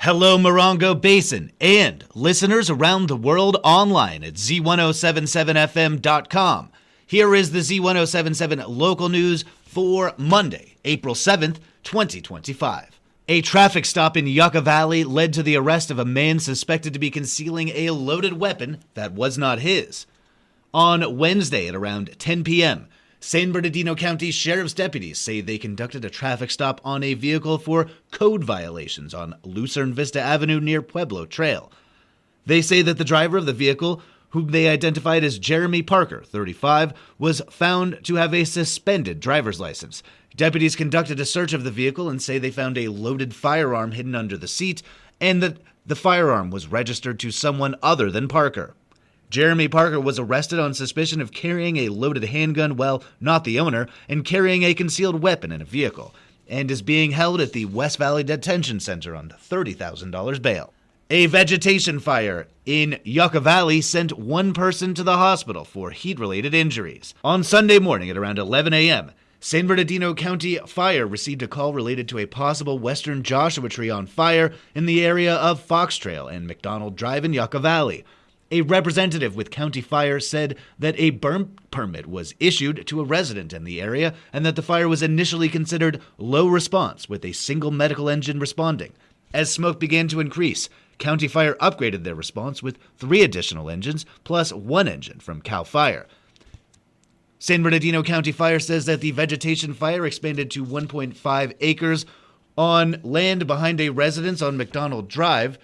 Hello, Morongo Basin, and listeners around the world online at Z107.7FM.com. Here is the Z107.7 Local News for Monday, April 7th, 2025. A traffic stop in Yucca Valley led to the arrest of a man suspected to be concealing a loaded weapon that was not his. On Wednesday at around 10 p.m., San Bernardino County Sheriff's deputies say they conducted a traffic stop on a vehicle for code violations on Lucerne Vista Avenue near Pueblo Trail. They say that the driver of the vehicle, whom they identified as Jeremy Parker, 35, was found to have a suspended driver's license. Deputies conducted a search of the vehicle and say they found a loaded firearm hidden under the seat and that the firearm was registered to someone other than Parker. Jeremy Parker was arrested on suspicion of carrying a loaded handgun while not the owner and carrying a concealed weapon in a vehicle, and is being held at the West Valley Detention Center on $30,000 bail. A vegetation fire in Yucca Valley sent one person to the hospital for heat-related injuries. On Sunday morning at around 11 a.m., San Bernardino County Fire received a call related to a possible western Joshua tree on fire in the area of Fox Trail and McDonald Drive in Yucca Valley. A representative with County Fire said that a burn permit was issued to a resident in the area and that the fire was initially considered low response with a single medical engine responding. As smoke began to increase, County Fire upgraded their response with 3 additional engines plus 1 engine from Cal Fire. San Bernardino County Fire says that the vegetation fire expanded to 1.5 acres on land behind a residence on McDonald Drive,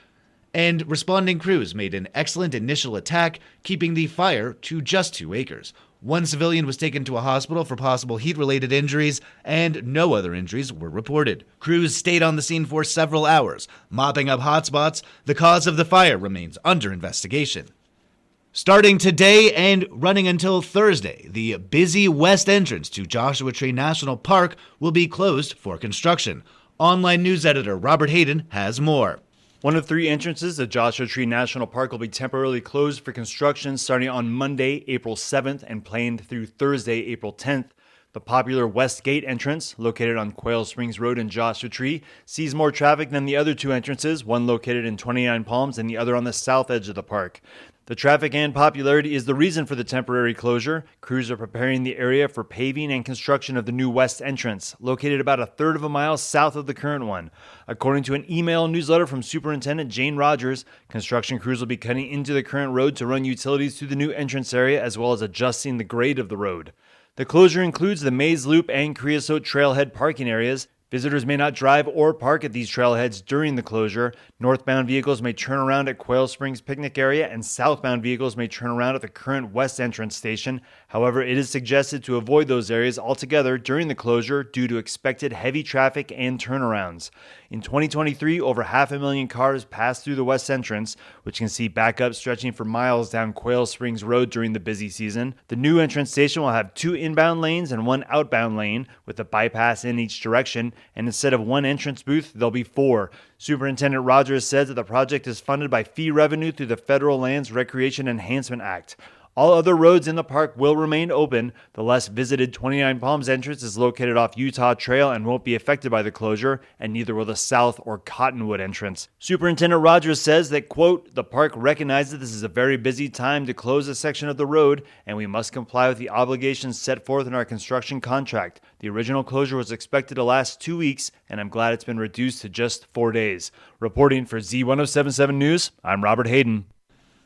and responding crews made an excellent initial attack, keeping the fire to just 2 acres. 1 civilian was taken to a hospital for possible heat-related injuries, and no other injuries were reported. Crews stayed on the scene for several hours, mopping up hotspots. The cause of the fire remains under investigation. Starting today and running until Thursday, the busy west entrance to Joshua Tree National Park will be closed for construction. Online news editor Robert Hayden has more. One of 3 entrances to Joshua Tree National Park will be temporarily closed for construction starting on Monday, April 7th and planned through Thursday, April 10th. The popular West Gate entrance, located on Quail Springs Road in Joshua Tree, sees more traffic than the other 2 entrances, one located in 29 Palms and the other on the south edge of the park. The traffic and popularity is the reason for the temporary closure. Crews are preparing the area for paving and construction of the new west entrance, located about 1/3 of a mile south of the current one. According to an email newsletter from Superintendent Jane Rogers, construction crews will be cutting into the current road to run utilities through the new entrance area as well as adjusting the grade of the road. The closure includes the Maze Loop and Creosote Trailhead parking areas. Visitors may not drive or park at these trailheads during the closure. Northbound vehicles may turn around at Quail Springs Picnic Area, and southbound vehicles may turn around at the current west entrance station. However, it is suggested to avoid those areas altogether during the closure due to expected heavy traffic and turnarounds. In 2023, over 500,000 cars passed through the west entrance, which can see backup stretching for miles down Quail Springs Road during the busy season. The new entrance station will have 2 inbound lanes and 1 outbound lane, with a bypass in each direction, and instead of 1 entrance booth, there'll be 4. Superintendent Rogers says that the project is funded by fee revenue through the Federal Lands Recreation Enhancement Act. All other roads in the park will remain open. The less visited 29 Palms entrance is located off Utah Trail and won't be affected by the closure, and neither will the South or Cottonwood entrance. Superintendent Rogers says that, quote, "The park recognizes this is a very busy time to close a section of the road, and we must comply with the obligations set forth in our construction contract. The original closure was expected to last 2 weeks, and I'm glad it's been reduced to just 4 days." Reporting for Z107.7 News, I'm Robert Hayden.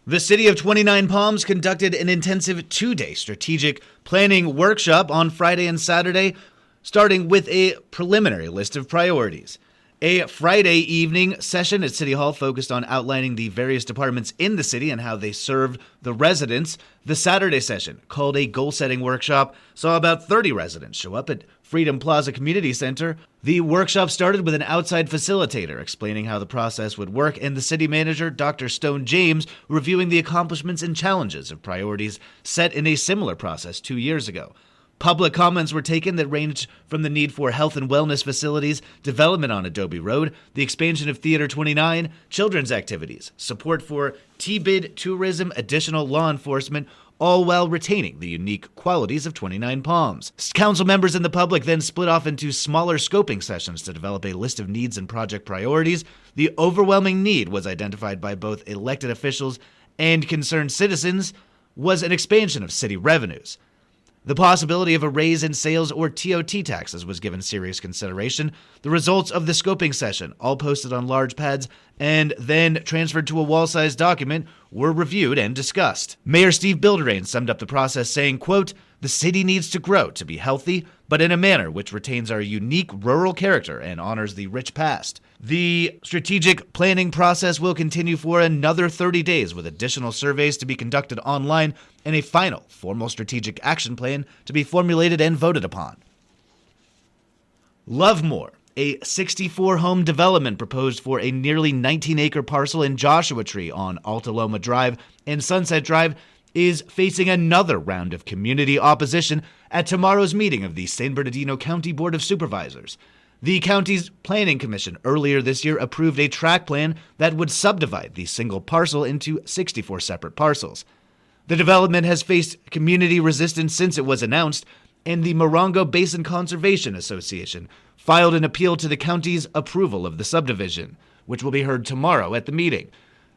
The city of 29 Palms conducted an intensive 2-day strategic planning workshop on Friday and Saturday, starting with a preliminary list of priorities. A Friday evening session at City Hall focused on outlining the various departments in the city and how they serve the residents. The Saturday session, called a goal-setting workshop, saw about 30 residents show up at Freedom Plaza Community Center. The workshop started with an outside facilitator explaining how the process would work, and the city manager, Dr. Stone James, reviewing the accomplishments and challenges of priorities set in a similar process 2 years ago. Public comments were taken that ranged from the need for health and wellness facilities, development on Adobe Road, the expansion of Theater 29, children's activities, support for T-bid tourism, additional law enforcement, all while retaining the unique qualities of 29 Palms. Council members and the public then split off into smaller scoping sessions to develop a list of needs and project priorities. The overwhelming need was identified by both elected officials and concerned citizens was an expansion of city revenues. The possibility of a raise in sales or TOT taxes was given serious consideration. The results of the scoping session, all posted on large pads and then transferred to a wall-sized document, were reviewed and discussed. Mayor Steve Bilderain summed up the process saying, quote, "The city needs to grow to be healthy, but in a manner which retains our unique rural character and honors the rich past. The strategic planning process will continue for another 30 days with additional surveys to be conducted online and a final formal strategic action plan to be formulated and voted upon." Lovemore, a 64-home development proposed for a nearly 19-acre parcel in Joshua Tree on Altaloma Drive and Sunset Drive, is facing another round of community opposition at tomorrow's meeting of the San Bernardino County Board of Supervisors. The county's planning commission earlier this year approved a tract plan that would subdivide the single parcel into 64 separate parcels. The development has faced community resistance since it was announced, and the Morongo Basin Conservation Association filed an appeal to the county's approval of the subdivision, which will be heard tomorrow at the meeting.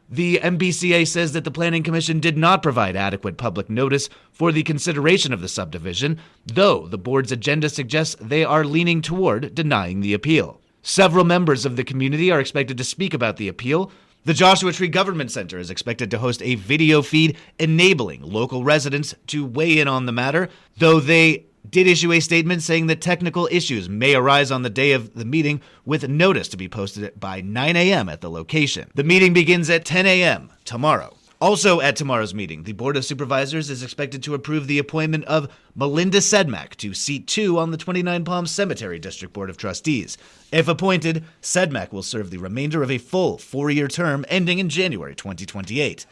The MBCA says that the Planning Commission did not provide adequate public notice for the consideration of the subdivision, though the board's agenda suggests they are leaning toward denying the appeal. Several members of the community are expected to speak about the appeal. The Joshua Tree Government Center is expected to host a video feed enabling local residents to weigh in on the matter, though they did issue a statement saying that technical issues may arise on the day of the meeting, with notice to be posted by 9 a.m. at the location. The meeting begins at 10 a.m. tomorrow. Also at tomorrow's meeting, the Board of Supervisors is expected to approve the appointment of Melinda Sedmak to Seat 2 on the 29 Palms Cemetery District Board of Trustees. If appointed, Sedmak will serve the remainder of a full 4-year term ending in January 2028.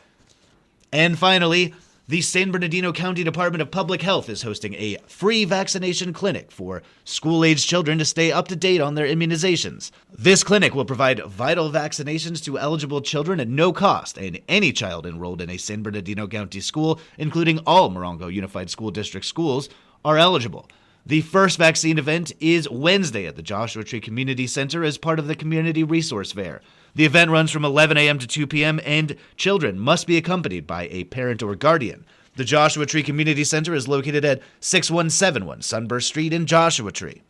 And finally, the San Bernardino County Department of Public Health is hosting a free vaccination clinic for school-aged children to stay up to date on their immunizations. This clinic will provide vital vaccinations to eligible children at no cost, and any child enrolled in a San Bernardino County school, including all Morongo Unified School District schools, are eligible. The first vaccine event is Wednesday at the Joshua Tree Community Center as part of the Community Resource Fair. The event runs from 11 a.m. to 2 p.m., and children must be accompanied by a parent or guardian. The Joshua Tree Community Center is located at 6171 Sunburst Street in Joshua Tree.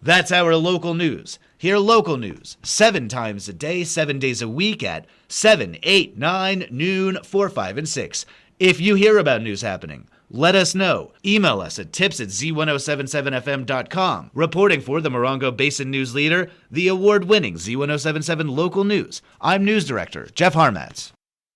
That's our local news. Hear local news 7 times a day, 7 days a week at 7, 8, 9, noon, 4, 5, and 6. If you hear about news happening, let us know. Email us at tips@Z107.7fm.com. Reporting for the Morongo Basin News Leader, the award-winning Z107.7 Local News. I'm News Director Jeff Harmatz.